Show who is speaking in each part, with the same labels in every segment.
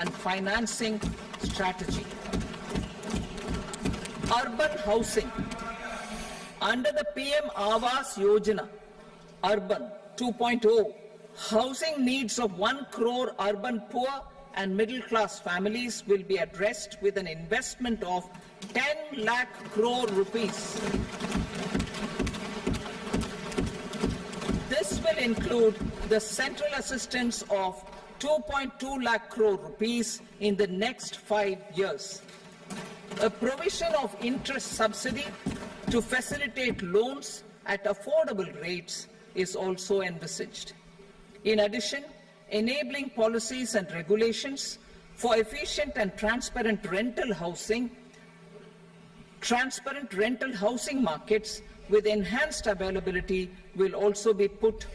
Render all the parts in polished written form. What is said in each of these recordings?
Speaker 1: and financing strategy. Urban housing. Under the PM Awas Yojana, Urban 2.0, housing needs of 1 crore urban poor and middle-class families will be addressed with an investment of 10 lakh crore rupees. This will include the central assistance of 2.2 lakh crore rupees in the next 5 years. A provision of interest subsidy to facilitate loans at affordable rates is also envisaged. In addition, enabling policies and regulations for efficient and transparent rental housing markets with enhanced availability will also be put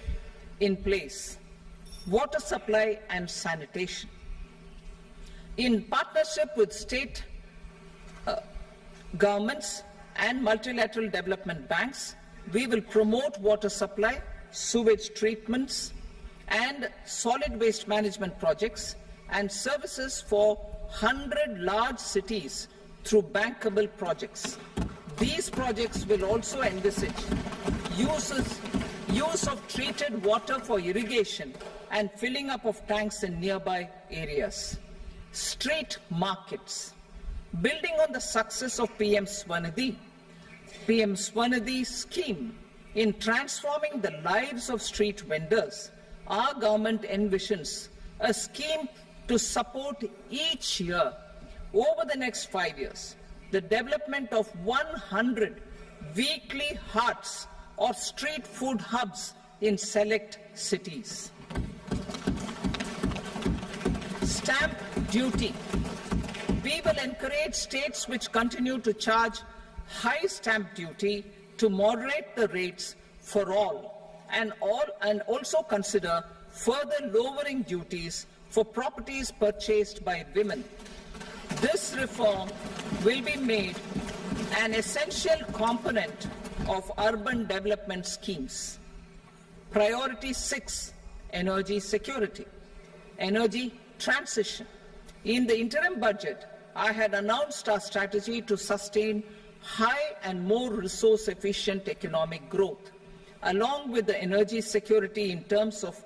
Speaker 1: in place. Water supply and sanitation. In partnership with state governments and multilateral development banks, we will promote water supply, sewage treatments, and solid waste management projects and services for 100 large cities through bankable projects. These projects will also envisage use of treated water for irrigation and filling up of tanks in nearby areas. Street markets. Building on the success of PM Swanidhi scheme in transforming the lives of street vendors, our government envisions a scheme to support each year over the next 5 years the development of 100 weekly hearts or street food hubs in select cities. Stamp duty. We will encourage states which continue to charge high stamp duty to moderate the rates for all and also consider further lowering duties for properties purchased by women. This reform will be made an essential component of urban development schemes. Priority 6, energy security, energy transition. In the interim budget, I had announced our strategy to sustain high and more resource-efficient economic growth, along with the energy security in terms of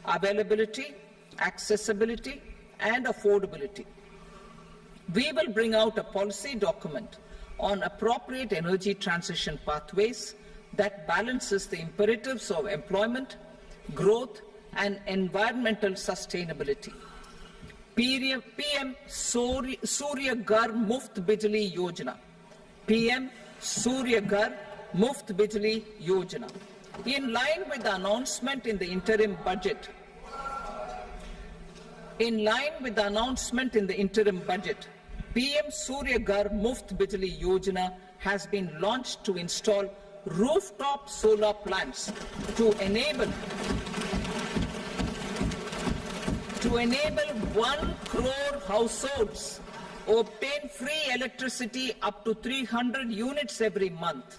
Speaker 1: availability, accessibility, and affordability. We will bring out a policy document on appropriate energy transition pathways that balances the imperatives of employment, growth, and environmental sustainability. PM Surya Ghar Muft Bijli Yojana. PM Surya Ghar Muft Bijli Yojana. In line with the announcement in the interim budget, PM Surya Ghar Muft Bijli Yojana has been launched to install rooftop solar plants to enable 1 crore households obtain free electricity up to 300 units every month.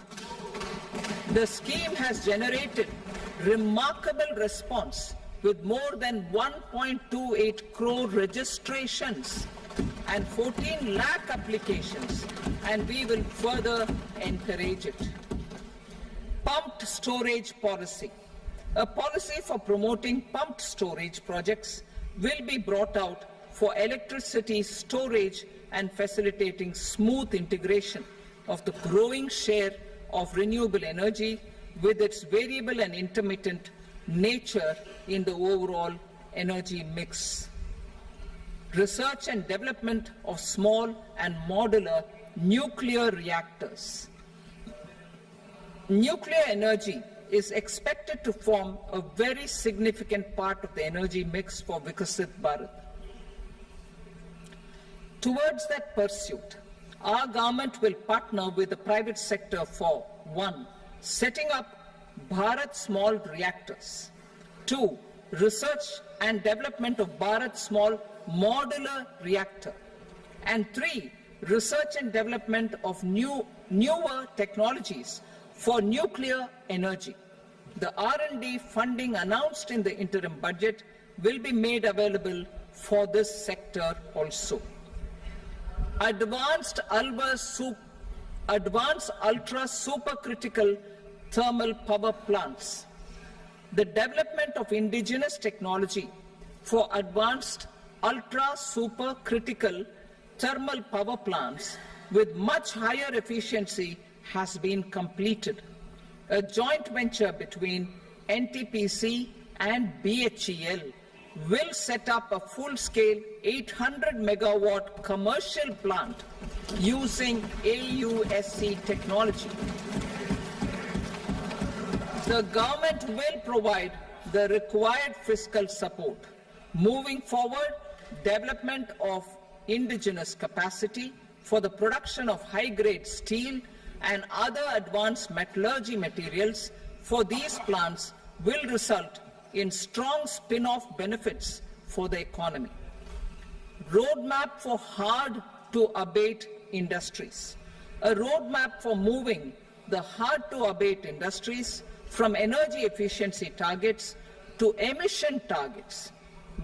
Speaker 1: The scheme has generated remarkable response with more than 1.28 crore registrations and 14 lakh applications, and we will further encourage it. Pumped storage policy. A policy for promoting pumped storage projects will be brought out for electricity storage and facilitating smooth integration of the growing share of renewable energy with its variable and intermittent nature in the overall energy mix. Research and development of small and modular nuclear reactors. Nuclear energy is expected to form a very significant part of the energy mix for Viksit Bharat. Towards that pursuit, our government will partner with the private sector for 1. Setting up Bharat Small Reactors, 2. Research and development of Bharat Small Modular Reactor, and 3. Research and development of newer technologies for nuclear energy. The R&D funding announced in the interim budget will be made available for this sector also. Advanced ultra supercritical thermal power plants. The development of indigenous technology for advanced ultra supercritical thermal power plants with much higher efficiency has been completed. A joint venture between NTPC and BHEL will set up a full-scale 800 megawatt commercial plant using AUSC technology. The government will provide the required fiscal support. Moving forward, development of indigenous capacity for the production of high-grade steel and other advanced metallurgy materials for these plants will result in strong spin-off benefits for the economy. Roadmap for hard-to-abate industries. A roadmap for moving the hard-to-abate industries from energy efficiency targets to emission targets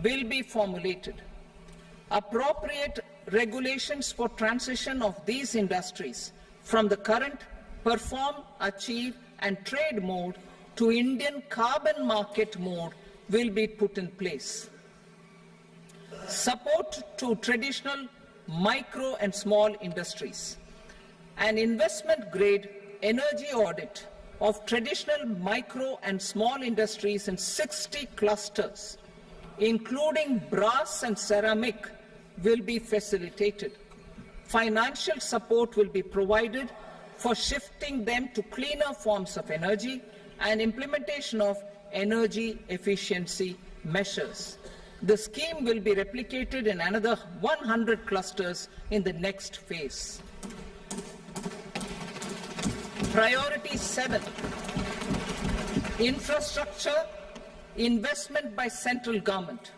Speaker 1: will be formulated. Appropriate regulations for transition of these industries from the current perform, achieve and trade mode to Indian carbon market mode will be put in place. Support to traditional micro and small industries. An investment-grade energy audit of traditional micro and small industries in 60 clusters, including brass and ceramic, will be facilitated. Financial support will be provided for shifting them to cleaner forms of energy and implementation of energy efficiency measures. The scheme will be replicated in another 100 clusters in the next phase. Priority 7, infrastructure investment by central government.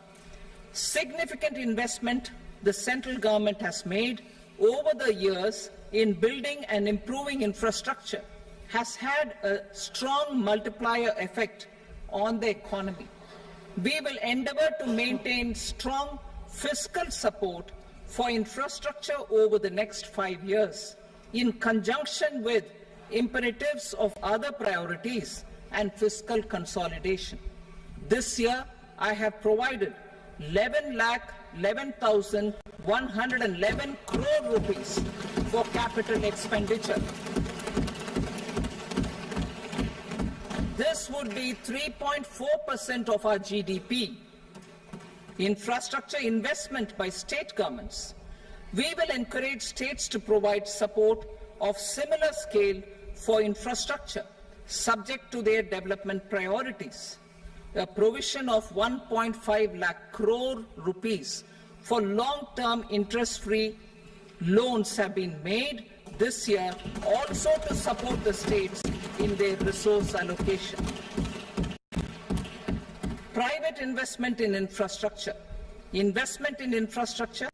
Speaker 1: Significant investment the central government has made over the years in building and improving infrastructure has had a strong multiplier effect on the economy. We will endeavour to maintain strong fiscal support for infrastructure over the next 5 years in conjunction with imperatives of other priorities and fiscal consolidation. This year, I have provided 11,11,111 crore rupees for capital expenditure. This would be 3.4% of our GDP. Infrastructure investment by state governments. We will encourage states to provide support of similar scale for infrastructure, subject to their development priorities. A provision of 1.5 lakh crore rupees for long-term interest-free loans have been made this year also to support the states in their resource allocation. Private investment in infrastructure. Investment in infrastructure